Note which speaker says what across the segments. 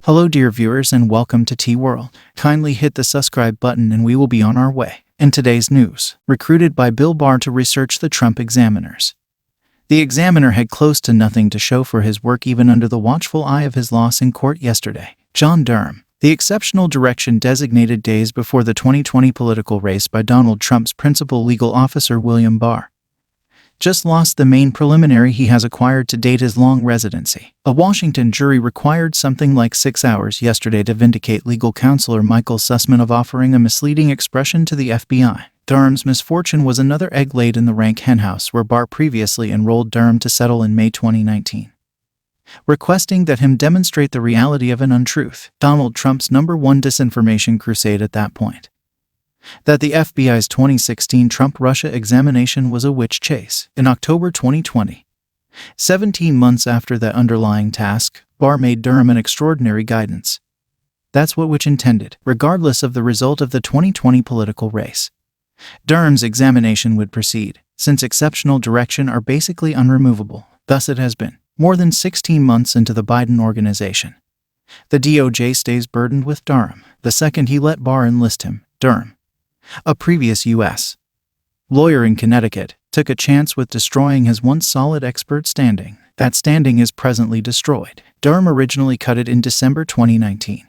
Speaker 1: Hello dear viewers and welcome to T-World. Kindly hit the subscribe button and we will be on our way. In today's news, recruited by Bill Barr to research the Trump examiners. The examiner had close to nothing to show for his work even under the watchful eye of his loss in court yesterday. John Durham, the exceptional direction designated days before the 2020 political race by Donald Trump's principal legal officer William Barr, just lost the main preliminary he has acquired to date, his long residency. A Washington jury required something like 6 hours yesterday to vindicate legal counselor Michael Sussman of offering a misleading expression to the FBI. Durham's misfortune was another egg laid in the rank henhouse where Barr previously enrolled Durham to settle in May 2019, requesting that him demonstrate the reality of an untruth, Donald Trump's #1 disinformation crusade at that point. That the FBI's 2016 Trump-Russia examination was a witch chase. In October 2020, 17 months after that underlying task, Barr made Durham an extraordinary guidance. That's what which intended, regardless of the result of the 2020 political race. Durham's examination would proceed, since exceptional direction are basically unremovable. Thus it has been, more than 16 months into the Biden organization. The DOJ stays burdened with Durham the second he let Barr enlist him. Durham, a previous U.S. lawyer in Connecticut, took a chance with destroying his once solid expert standing. That standing is presently destroyed. Durham originally cut it in December 2019,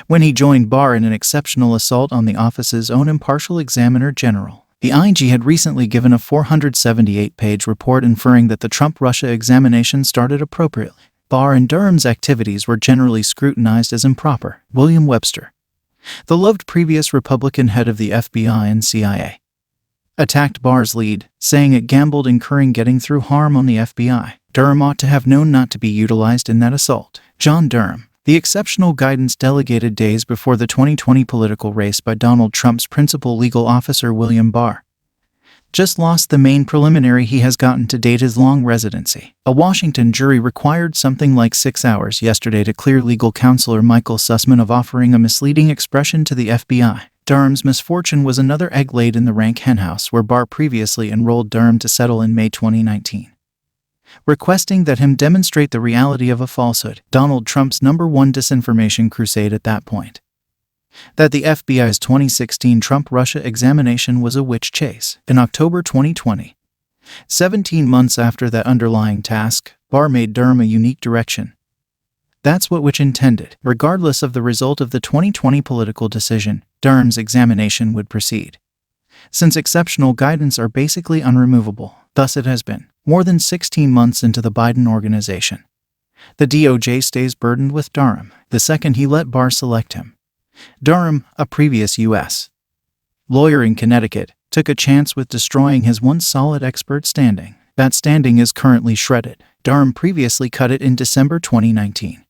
Speaker 1: when he joined Barr in an exceptional assault on the office's own impartial examiner general. The IG had recently given a 478-page report inferring that the Trump-Russia examination started appropriately. Barr and Durham's activities were generally scrutinized as improper. William Webster, the loved previous Republican head of the FBI and CIA, attacked Barr's lead, saying it gambled incurring getting through harm on the FBI. Durham ought to have known not to be utilized in that assault. John Durham, the exceptional guidance delegated days before the 2020 political race by Donald Trump's principal legal officer William Barr, just lost the main preliminary he has gotten to date, his long residency. A Washington jury required something like 6 hours yesterday to clear legal counselor Michael Sussman of offering a misleading expression to the FBI. Durham's misfortune was another egg laid in the rank henhouse where Barr previously enrolled Durham to settle in May 2019, requesting that him demonstrate the reality of a falsehood, Donald Trump's #1 disinformation crusade at that point. That the FBI's 2016 Trump-Russia examination was a witch chase. In October 2020, 17 months after that underlying task, Barr made Durham a unique direction. That's what which intended, regardless of the result of the 2020 political decision, Durham's examination would proceed, since exceptional guidance are basically unremovable. Thus it has been, more than 16 months into the Biden organization. The DOJ stays burdened with Durham the second he let Barr select him. Durham, a previous U.S. lawyer in Connecticut, took a chance with destroying his once solid expert standing. That standing is currently shredded. Durham previously cut it in December 2019,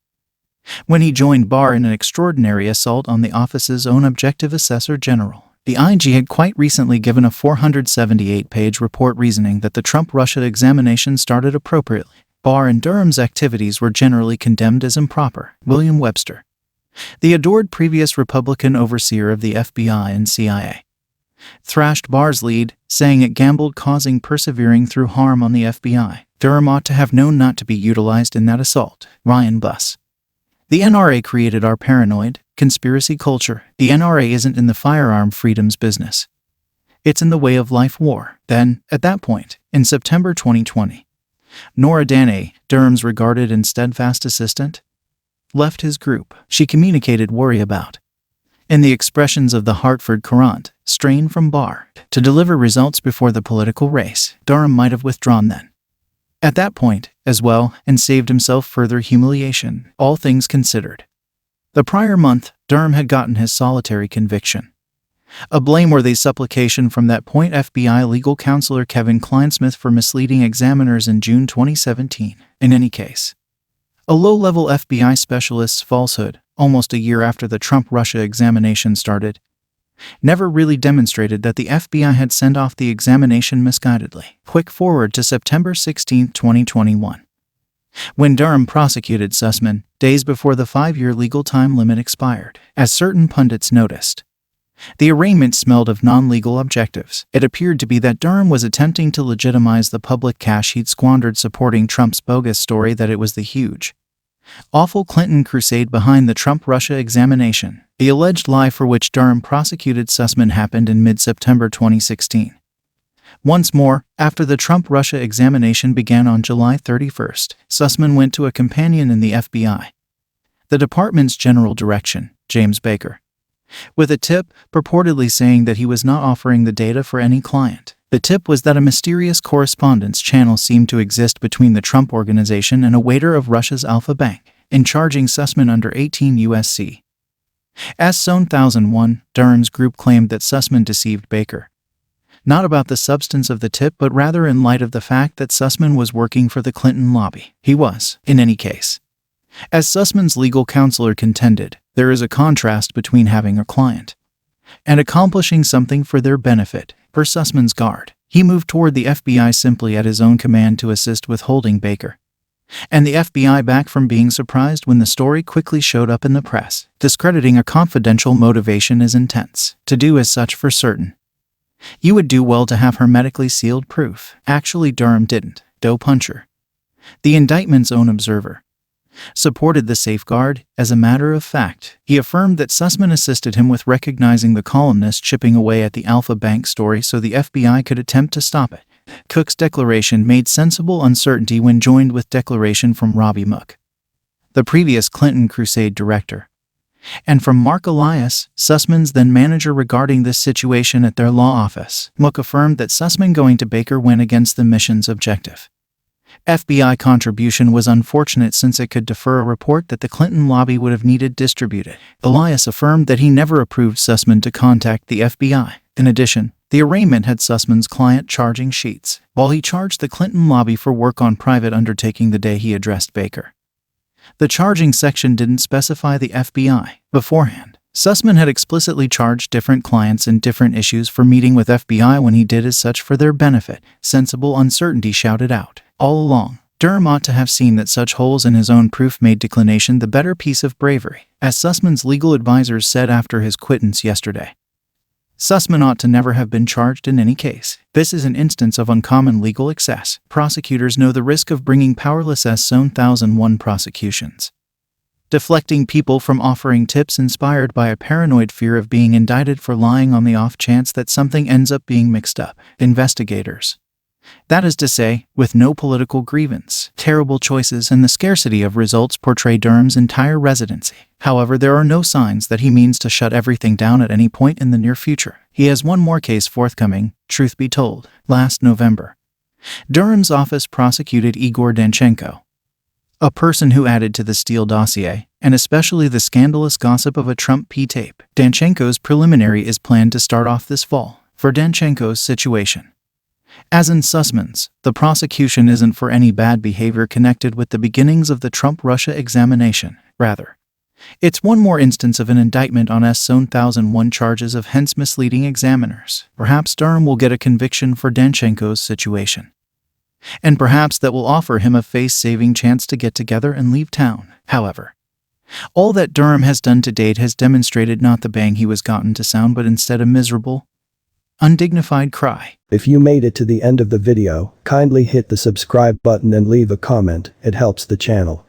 Speaker 1: when he joined Barr in an extraordinary assault on the office's own objective assessor general. The IG had quite recently given a 478-page report reasoning that the Trump-Russia examination started appropriately. Barr and Durham's activities were generally condemned as improper. William Webster, the adored previous Republican overseer of the FBI and CIA, thrashed Barr's lead, saying it gambled causing persevering through harm on the FBI. Durham ought to have known not to be utilized in that assault. Ryan Buss, the NRA created our paranoid conspiracy culture. The NRA isn't in the firearm freedoms business. It's in the way of life war. Then, at that point, in September 2020, Nora Danay, Durham's regarded and steadfast assistant, left his group. She communicated worry about, in the expressions of the Hartford Courant, strain from Barr to deliver results before the political race. Durham might have withdrawn then, at that point, as well, and saved himself further humiliation. All things considered, the prior month, Durham had gotten his solitary conviction, a blameworthy supplication from that point FBI legal counselor Kevin Kleinsmith for misleading examiners in June 2017. In any case, a low-level FBI specialist's falsehood, almost a year after the Trump-Russia examination started, never really demonstrated that the FBI had sent off the examination misguidedly. Quick forward to September 16, 2021, when Durham prosecuted Sussman, days before the 5-year legal time limit expired. As certain pundits noticed, the arraignment smelled of non-legal objectives. It appeared to be that Durham was attempting to legitimize the public cash he'd squandered supporting Trump's bogus story that it was the huge Awful Clinton crusade behind the Trump-Russia examination. The alleged lie for which Durham prosecuted Sussman happened in mid-September 2016. Once more, after the Trump-Russia examination began on July 31st, Sussman went to a companion in the FBI, the department's general direction, James Baker, with a tip purportedly saying that he was not offering the data for any client. The tip was that a mysterious correspondence channel seemed to exist between the Trump organization and a waiter of Russia's Alpha Bank, in charging Sussman under 18 U.S.C. As Son 1001, Durham's group claimed that Sussman deceived Baker, not about the substance of the tip but rather in light of the fact that Sussman was working for the Clinton lobby. He was, in any case. As Sussman's legal counselor contended, there is a contrast between having a client and accomplishing something for their benefit. Per Sussman's guard, he moved toward the FBI simply at his own command to assist with holding Baker, and the FBI back from being surprised when the story quickly showed up in the press. Discrediting a confidential motivation is intense. To do as such for certain, you would do well to have hermetically sealed proof. Actually, Durham didn't. Doe Puncher, the indictment's own observer, supported the safeguard. As a matter of fact, he affirmed that Sussman assisted him with recognizing the columnist chipping away at the Alpha Bank story so the FBI could attempt to stop it. Cook's declaration made sensible uncertainty when joined with declaration from Robbie Mook, the previous Clinton crusade director, and from Mark Elias, Sussman's then manager, regarding this situation at their law office. Mook affirmed that Sussman going to Baker went against the mission's objective. FBI contribution was unfortunate since it could defer a report that the Clinton lobby would have needed distributed. Elias affirmed that he never approved Sussman to contact the FBI. In addition, the arraignment had Sussman's client charging sheets, while he charged the Clinton lobby for work on private undertaking the day he addressed Baker. The charging section didn't specify the FBI beforehand. Sussman had explicitly charged different clients in different issues for meeting with FBI when he did as such for their benefit. Sensible uncertainty shouted out. All along, Durham ought to have seen that such holes in his own proof made declination the better piece of bravery, as Sussman's legal advisors said after his quittance yesterday. Sussman ought to never have been charged in any case. This is an instance of uncommon legal excess. Prosecutors know the risk of bringing powerless as Son 1001 prosecutions, deflecting people from offering tips inspired by a paranoid fear of being indicted for lying on the off chance that something ends up being mixed up. Investigators, that is to say, with no political grievance, terrible choices and the scarcity of results portray Durham's entire residency. However, there are no signs that he means to shut everything down at any point in the near future. He has one more case forthcoming. Truth be told, last November, Durham's office prosecuted Igor Danchenko, a person who added to the Steele dossier, and especially the scandalous gossip of a Trump P-tape. Danchenko's preliminary is planned to start off this fall. For Danchenko's situation, as in Sussman's, the prosecution isn't for any bad behavior connected with the beginnings of the Trump-Russia examination. Rather, it's one more instance of an indictment on Son 1001 charges of hence misleading examiners. Perhaps Durham will get a conviction for Danchenko's situation, and perhaps that will offer him a face-saving chance to get together and leave town. However, all that Durham has done to date has demonstrated not the bang he was gotten to sound but instead a miserable, undignified cry.
Speaker 2: If you made it to the end of the video, kindly hit the subscribe button and leave a comment. It helps the channel.